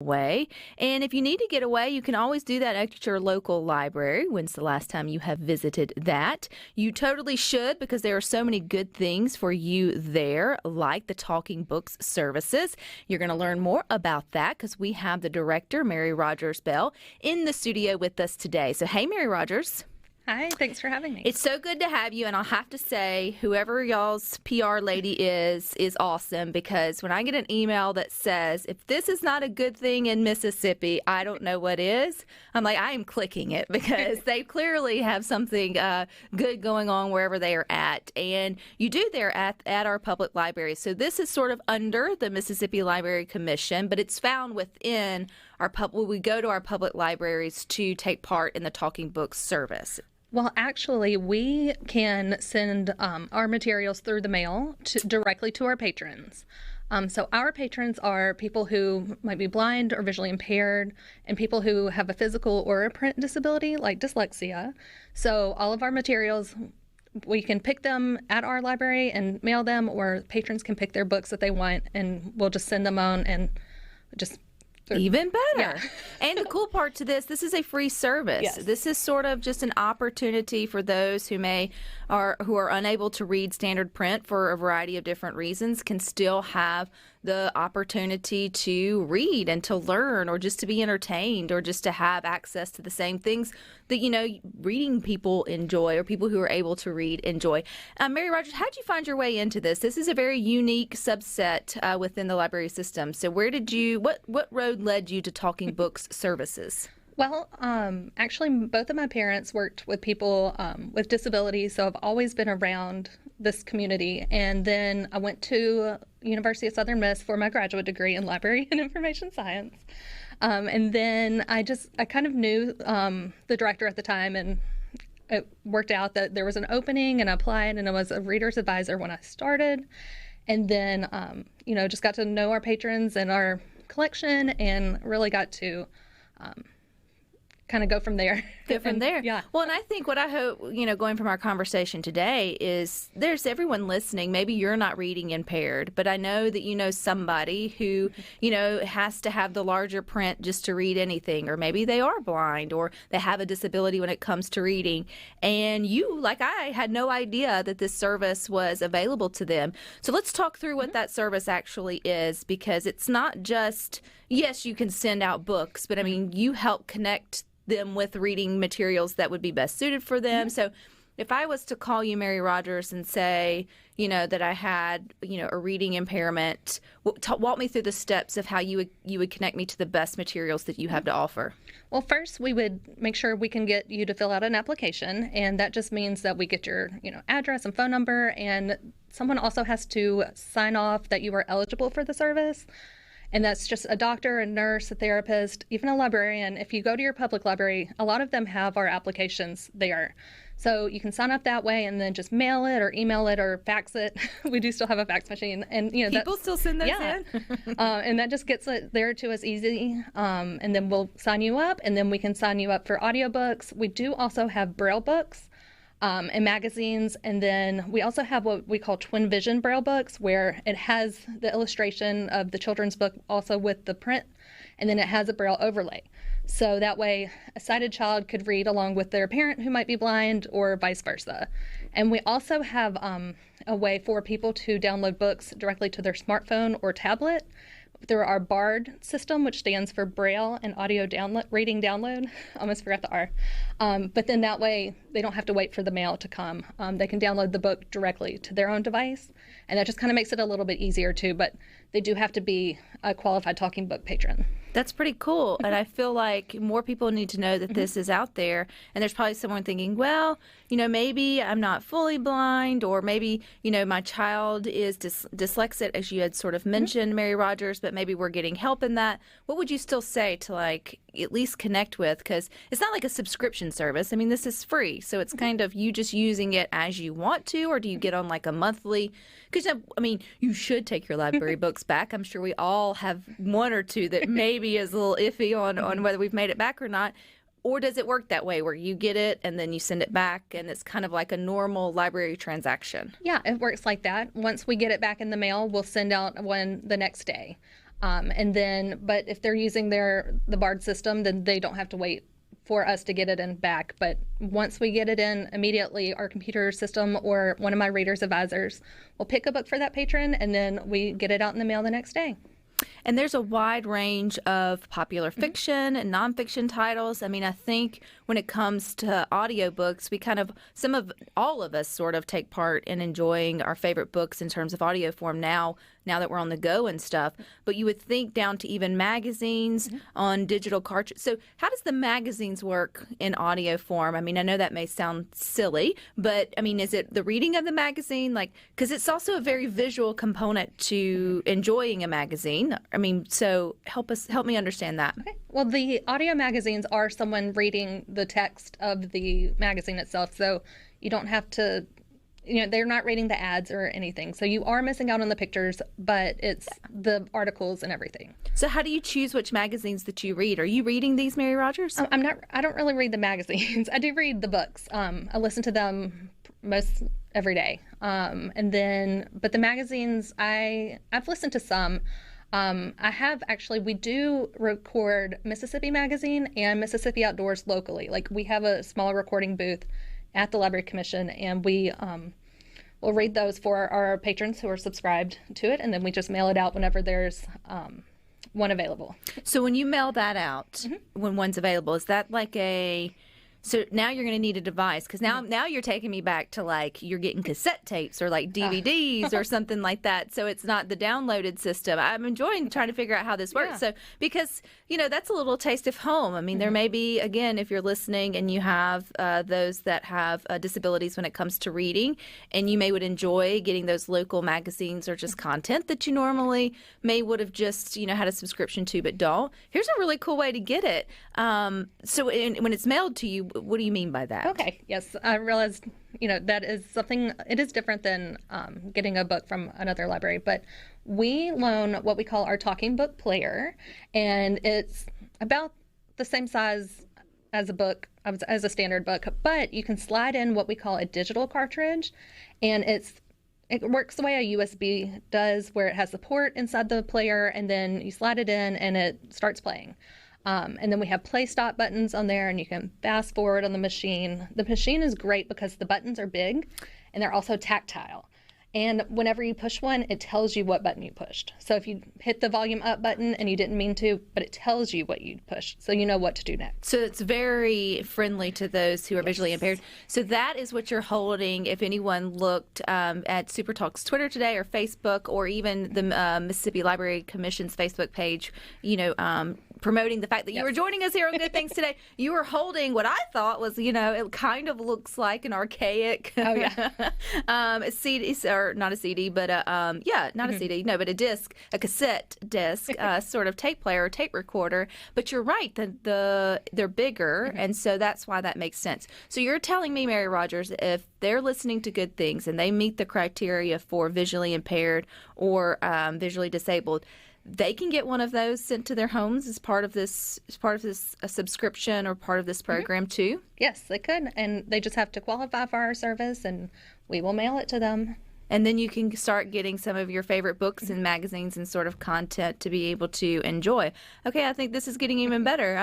away. And if you need to get away, you can always do that at your local library. When's the last time you have visited that? You totally should, because there are so many good things for you there, like the Talking Books services. You're going to learn more about that because we have the director, Mary Rodgers Beal, in the studio with us today. So, hey, Mary Rodgers. Hi, thanks for having me. It's so good to have you, and I'll have to say, whoever y'all's PR lady is awesome, because when I get an email that says, if this is not a good thing in Mississippi, I don't know what is, I'm like, I am clicking it, because they clearly have something good going on wherever they are at, and you do there at our public library. So this is sort of under the Mississippi Library Commission, but it's found within our we go to our public libraries to take part in the Talking Books service. Well, actually, we can send our materials through the mail directly to our patrons. So our patrons are people who might be blind or visually impaired, and people who have a physical or a print disability like dyslexia. So all of our materials, we can pick them at our library and mail them, or patrons can pick their books that they want, and we'll just send them on and just... Even better. Yeah. And the cool part to this is a free service. Yes. This is sort of just an opportunity for those who are unable to read standard print for a variety of different reasons, can still have the opportunity to read and to learn, or just to be entertained, or just to have access to the same things that, reading people enjoy, or people who are able to read enjoy. Mary Rodgers, how did you find your way into this? This is a very unique subset within the library system. So what road led you to Talking Books services? Well, actually, both of my parents worked with people with disabilities, so I've always been around this community. And then I went to University of Southern Miss for my graduate degree in library and information science. And then I kind of knew the director at the time, and it worked out that there was an opening, and I applied, and I was a reader's advisor when I started. And then, just got to know our patrons and our collection, and really got to kind of go from there. Yeah. Well, and I think what I hope, going from our conversation today is there's everyone listening. Maybe you're not reading impaired, but I know that you know somebody who, has to have the larger print just to read anything, or maybe they are blind, or they have a disability when it comes to reading. And you, like I, had no idea that this service was available to them. So let's talk through what that service actually is, because it's not just, yes, you can send out books, but I mean, you help connect them with reading materials that would be best suited for them. Mm-hmm. So if I was to call you, Mary Rodgers, and say, that I had, a reading impairment, walk me through the steps of how you would connect me to the best materials that you have to offer. Well, first, we would make sure we can get you to fill out an application, and that just means that we get your, address and phone number, and someone also has to sign off that you are eligible for the service. And that's just a doctor, a nurse, a therapist, even a librarian. If you go to your public library, a lot of them have our applications there. So you can sign up that way and then just mail it or email it or fax it. We do still have a fax machine. And people still send those in. in? And that just gets it there to us easy. And then we'll sign you up, and then we can sign you up for audiobooks. We do also have Braille books. And magazines, and then we also have what we call Twin Vision Braille books, where it has the illustration of the children's book also with the print, and then it has a Braille overlay. So that way a sighted child could read along with their parent who might be blind, or vice versa. And we also have a way for people to download books directly to their smartphone or tablet through our BARD system, which stands for Braille and Audio Download, Reading Download. Almost forgot the R. But then that way, they don't have to wait for the mail to come. They can download the book directly to their own device, and that just kind of makes it a little bit easier too, but they do have to be a qualified Talking Book patron. That's pretty cool. And I feel like more people need to know that this is out there. And there's probably someone thinking, well, maybe I'm not fully blind, or maybe, my child is dyslexic, as you had sort of mentioned, Mary Rodgers, but maybe we're getting help in that. What would you still say to at least connect with? Because it's not like a subscription service. I mean, this is free. So it's kind of you just using it as you want to, or do you get on like a monthly? Because, you should take your library books back. I'm sure we all have one or two that maybe is a little iffy on whether we've made it back or not. Or does it work that way where you get it and then you send it back and it's kind of like a normal library transaction? Yeah, it works like that. Once we get it back in the mail, we'll send out one the next day. And then, but if they're using the BARD system, then they don't have to wait for us to get it in back. But once we get it in, immediately our computer system or one of my reader's advisors will pick a book for that patron, and then we get it out in the mail the next day. And there's a wide range of popular fiction and nonfiction titles. I mean, I think when it comes to audiobooks, all of us sort of take part in enjoying our favorite books in terms of audio form now that we're on the go and stuff. But you would think down to even magazines on digital cartridge. So how does the magazines work in audio form? I mean, I know that may sound silly, but I mean, is it the reading of the magazine? Like, because it's also a very visual component to enjoying a magazine. I mean, so help me understand that. Okay. Well, the audio magazines are someone reading the text of the magazine itself. So you don't have to, they're not reading the ads or anything. So you are missing out on the pictures, but it's the articles and everything. So how do you choose which magazines that you read? Are you reading these, Mary Rodgers? I don't really read the magazines. I do read the books. I listen to them most every day. But the magazines, I've listened to some. We do record Mississippi Magazine and Mississippi Outdoors locally. Like, we have a small recording booth at the Library Commission, and we will read those for our patrons who are subscribed to it, and then we just mail it out whenever there's one available. So when you mail that out, when one's available, is that like so now you're going to need a device, because now you're taking me back to like you're getting cassette tapes or like DVDs or something like that. So it's not the downloaded system. I'm enjoying trying to figure out how this works. Yeah. So because that's a little taste of home. I mean, there may be, again, if you're listening and you have those that have disabilities when it comes to reading, and you would enjoy getting those local magazines or just content that you normally would have just had a subscription to but don't. Here's a really cool way to get it. So when it's mailed to you, what do you mean by that? Okay, yes, I realized, that is something, it is different than getting a book from another library, but we loan what we call our talking book player, and it's about the same size as a book, as a standard book, but you can slide in what we call a digital cartridge, and it works the way a USB does, where it has the port inside the player, and then you slide it in and it starts playing. And then we have play stop buttons on there, and you can fast forward on the machine. The machine is great because the buttons are big and they're also tactile. And whenever you push one, it tells you what button you pushed. So if you hit the volume up button and you didn't mean to, but it tells you what you pushed, so you know what to do next. So it's very friendly to those who are visually impaired. So that is what you're holding. If anyone looked at SuperTalk's Twitter today or Facebook, or even the Mississippi Library Commission's Facebook page, promoting the fact that you were joining us here on Good Things Today, you were holding what I thought was, it kind of looks like an archaic a CD, or not a CD, but not a CD, no, but a disc, a cassette disc, sort of tape player or tape recorder. But you're right, they're bigger, and so that's why that makes sense. So you're telling me, Mary Rodgers, if they're listening to Good Things and they meet the criteria for visually impaired or visually disabled, they can get one of those sent to their homes as part of this subscription or part of this program too? Yes, they could, and they just have to qualify for our service, and we will mail it to them. And then you can start getting some of your favorite books and magazines and sort of content to be able to enjoy. Okay, I think this is getting even better.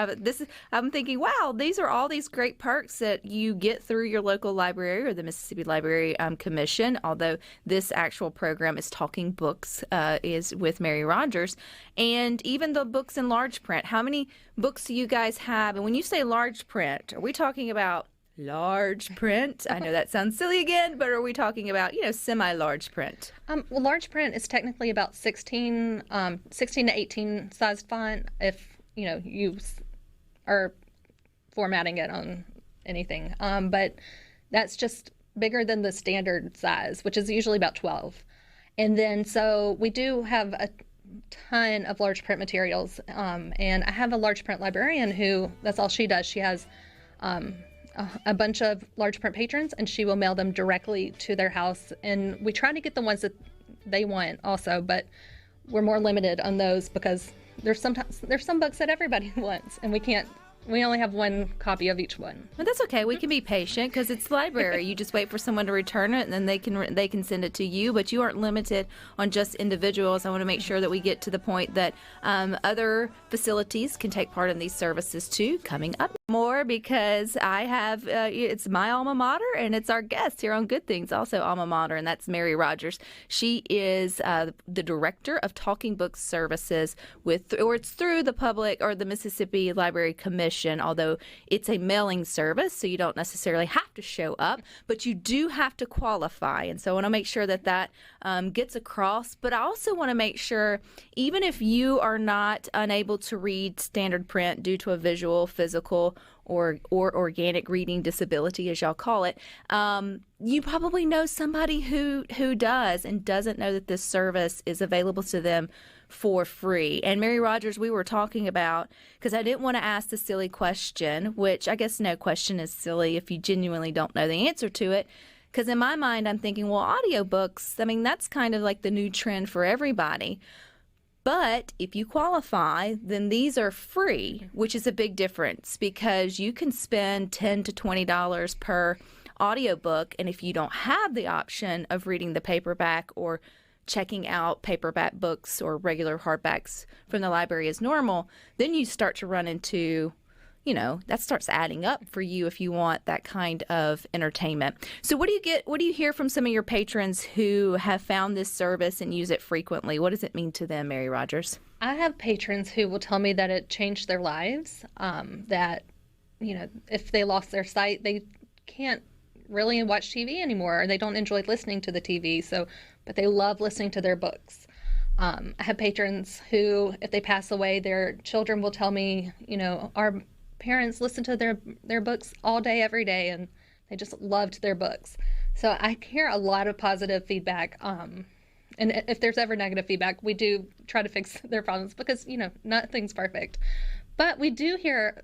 I'm thinking, wow, these are all these great perks that you get through your local library or the Mississippi Library Commission, although this actual program is Talking Books, is with Mary Rodgers. And even the books in large print. How many books do you guys have? And when you say large print, are we talking about large print? I know that sounds silly again, but are we talking about, semi-large print? Well, large print is technically about 16 to 18 size font if, you are formatting it on anything. But that's just bigger than the standard size, which is usually about 12. And then, so we do have a ton of large print materials. And I have a large print librarian who, that's all she does. She has a bunch of large print patrons, and she will mail them directly to their house. And we try to get the ones that they want also, but we're more limited on those because there's some books that everybody wants, and we can't we only have one copy of each one. But that's okay. We can be patient because it's the library. You just wait for someone to return it, and then they can send it to you. But you aren't limited on just individuals. I want to make sure that we get to the point that other facilities can take part in these services too. Coming up more, because I have it's my alma mater, and it's our guest here on Good Things, also alma mater, and that's Mary Rodgers. She is the director of Talking Book Services it's through the public or the Mississippi Library Commission, although it's a mailing service, so you don't necessarily have to show up, but you do have to qualify. And so I want to make sure that gets across. But I also want to make sure, even if you are not unable to read standard print due to a visual, physical, or organic reading disability, as y'all call it, you probably know somebody who does and doesn't know that this service is available to them for free. And Mary Rodgers, we were talking about, because I didn't want to ask the silly question, which I guess no question is silly if you genuinely don't know the answer to it. Because in my mind, I'm thinking, well, audiobooks, I mean, that's kind of like the new trend for everybody. But if you qualify, then these are free, which is a big difference, because you can spend $10 to $20 per audiobook. And if you don't have the option of reading the paperback or checking out paperback books or regular hardbacks from the library as normal, then you start to run into, that starts adding up for you if you want that kind of entertainment. So what do you hear from some of your patrons who have found this service and use it frequently? What does it mean to them, Mary Rodgers? I have patrons who will tell me that it changed their lives, that, if they lost their sight, they can't really watch TV anymore, or they don't enjoy listening to the TV, but they love listening to their books. I have patrons who, if they pass away, their children will tell me, our parents listen to their books all day, every day, and they just loved their books. So I hear a lot of positive feedback. And if there's ever negative feedback, we do try to fix their problems because, nothing's perfect. But we do hear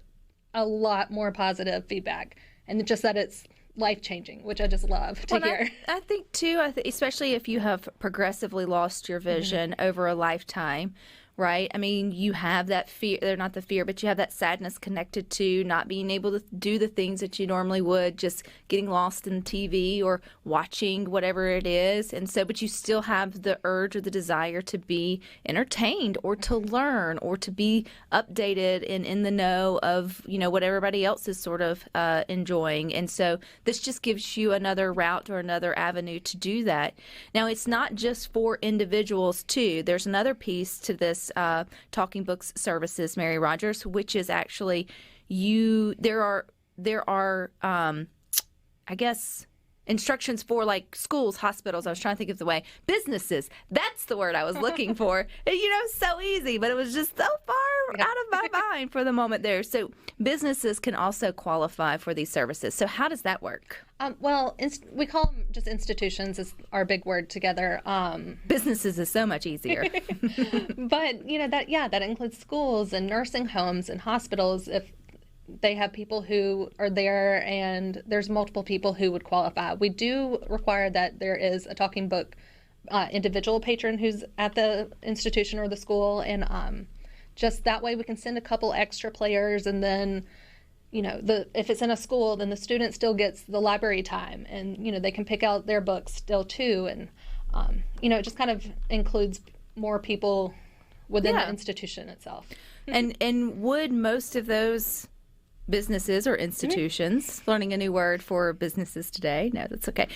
a lot more positive feedback, and just that it's life-changing, which I just love to hear. I think, too, especially if you have progressively lost your vision over a lifetime, right? I mean, you have that fear, or not the fear, but you have that sadness connected to not being able to do the things that you normally would, just getting lost in TV or watching whatever it is. And so, but you still have the urge or the desire to be entertained or to learn or to be updated and in the know of, what everybody else is sort of enjoying. And so this just gives you another route or another avenue to do that. Now, it's not just for individuals, too. There's another piece to this Talking Books Services, Mary Rodgers, which is actually there are I guess instructions for like schools, hospitals. I was trying to think of the way. Businesses. That's the word I was looking for. So easy, but it was just so far out of my mind for the moment there. So businesses can also qualify for these services. So how does that work? We call them just institutions is our big word together. Businesses is so much easier. But, that includes schools and nursing homes and hospitals. If they have people who are there and there's multiple people who would qualify. We do require that there is a talking book individual patron who's at the institution or the school, and just that way we can send a couple extra players, and then if it's in a school, then the student still gets the library time, and they can pick out their books still too, and it just kind of includes more people within the institution itself. And would most of those businesses or institutions, learning a new word for businesses today. No, that's okay.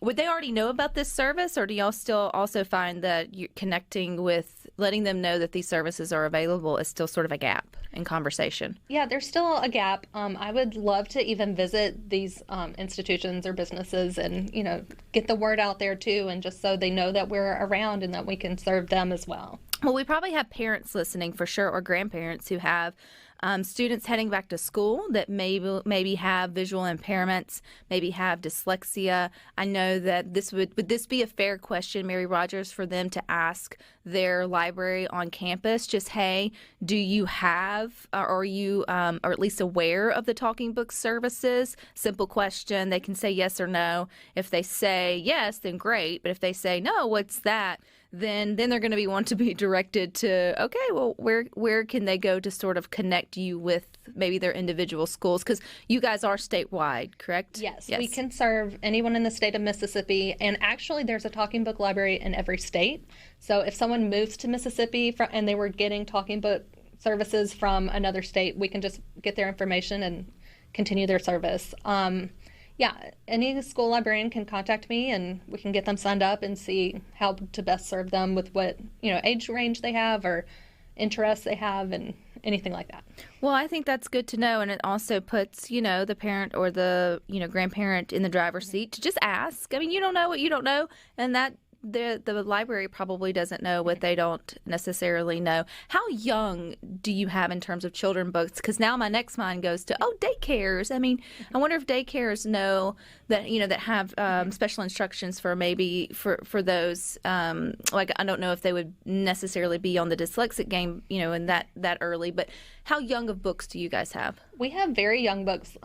Would they already know about this service, or do y'all still also find that you're connecting with letting them know that these services are available is still sort of a gap in conversation? Yeah, there's still a gap. I would love to even visit these institutions or businesses and, get the word out there too, and just so they know that we're around and that we can serve them as well. Well, we probably have parents listening for sure, or grandparents who have students heading back to school that maybe have visual impairments, maybe have dyslexia. I know that would this be a fair question, Mary Rodgers, for them to ask their library on campus? Just, hey, do you have, or are you, or at least aware of the Talking Book services? Simple question. They can say yes or no. If they say yes, then great. But if they say no, what's that? then they're going to want to be directed to, okay, well, where can they go to sort of connect you with maybe their individual schools? Because you guys are statewide, correct? Yes, we can serve anyone in the state of Mississippi. And actually, there's a talking book library in every state. So if someone moves to Mississippi and they were getting talking book services from another state, we can just get their information and continue their service. Yeah, any school librarian can contact me and we can get them signed up and see how to best serve them with what, age range they have or interests they have and anything like that. Well, I think that's good to know, and it also puts, the parent or the, grandparent in the driver's seat to just ask. I mean, you don't know what you don't know, and that the library probably doesn't know what they don't necessarily know. How young do you have in terms of children books? Because now my next mind goes to, daycares. I mean, I wonder if daycares know that, that have special instructions for maybe for those, like, I don't know if they would necessarily be on the dyslexic game, in that early, but how young of books do you guys have? We have very young books.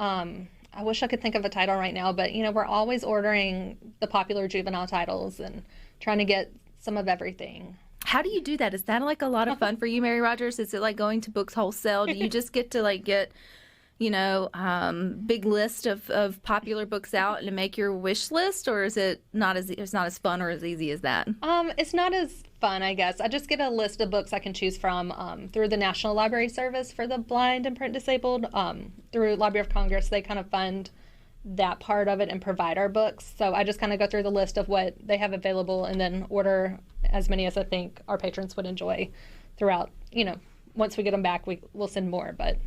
I wish I could think of a title right now, but we're always ordering the popular juvenile titles and trying to get some of everything. How do you do that? Is that like a lot of fun for you, Mary Rodgers? Is it like going to books wholesale? Do you just get to get big list of popular books out and make your wish list, or is it's not as fun or as easy as that? It's not as fun, I guess. I just get a list of books I can choose from through the National Library Service for the blind and print disabled. Through Library of Congress, they kind of fund that part of it and provide our books. So I just kind of go through the list of what they have available and then order as many as I think our patrons would enjoy throughout. Once we get them back, we'll send more, but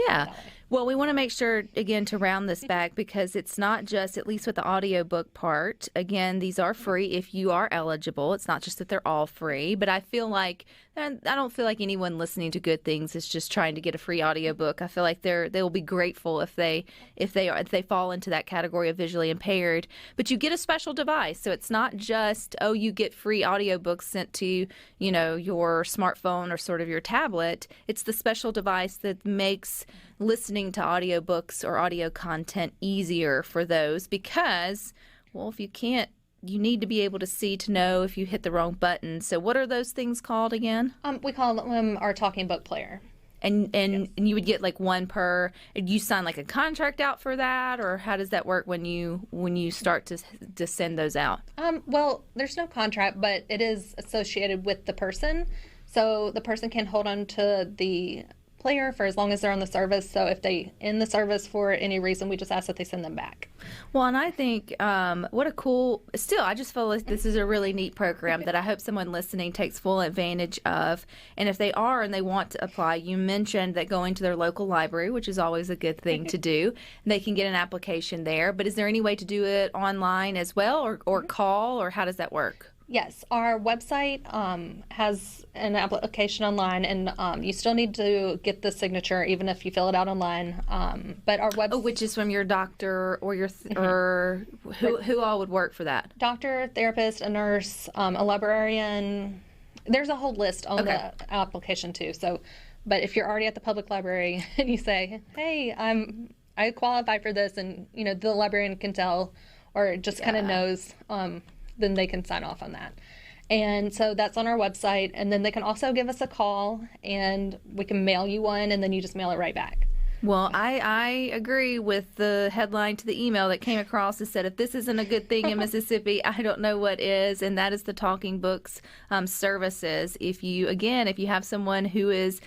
yeah. Well, we want to make sure, again, to round this back, because it's not just, at least with the audiobook part, again, these are free if you are eligible. It's not just that they're all free, but I don't feel like anyone listening to Good Things is just trying to get a free audiobook. I feel like they will be grateful if they fall into that category of visually impaired. But you get a special device, so it's not just, you get free audiobooks sent to, your smartphone or sort of your tablet. It's the special device that makes listening to audiobooks or audio content easier for those, because, well, if you can't, you need to be able to see to know if you hit the wrong button. So what are those things called again? We call them our talking book player. And Yes. and you would get like one per. You sign like a contract out for that, or how does that work when you start to send those out? Well, there's no contract, but it is associated with the person, so the person can hold on to the player for as long as they're on the service. So if they end the service for any reason, we just ask that they send them back. Well, and I think I just feel like this is a really neat program that I hope someone listening takes full advantage of. And if they are and they want to apply, you mentioned that going to their local library, which is always a good thing to do, they can get an application there. But is there any way to do it online as well, or call, or how does that work? Yes, our website has an application online, and you still need to get the signature even if you fill it out online. But our website, which is from your doctor or or who all would work for that? Doctor, therapist, a nurse, a librarian. There's a whole list on the application too. So, but if you're already at the public library and you say, "Hey, I qualify for this," and the librarian can tell, or just kind of knows. Then they can sign off on that. And so that's on our website. And then they can also give us a call, and we can mail you one, and then you just mail it right back. Well, I agree with the headline to the email that came across that said, if this isn't a good thing in Mississippi, I don't know what is, and that is the Talking Books services. If you have someone who is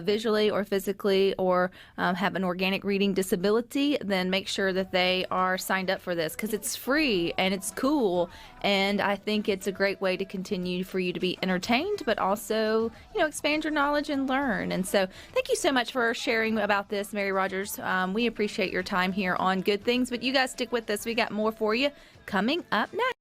visually or physically or have an organic reading disability, then make sure that they are signed up for this, because it's free and it's cool, and I think it's a great way to continue for you to be entertained, but also, expand your knowledge and learn. And so thank you so much for sharing about this, Mary Rodgers. We appreciate your time here on Good Things, but you guys stick with us. We got more for you coming up next.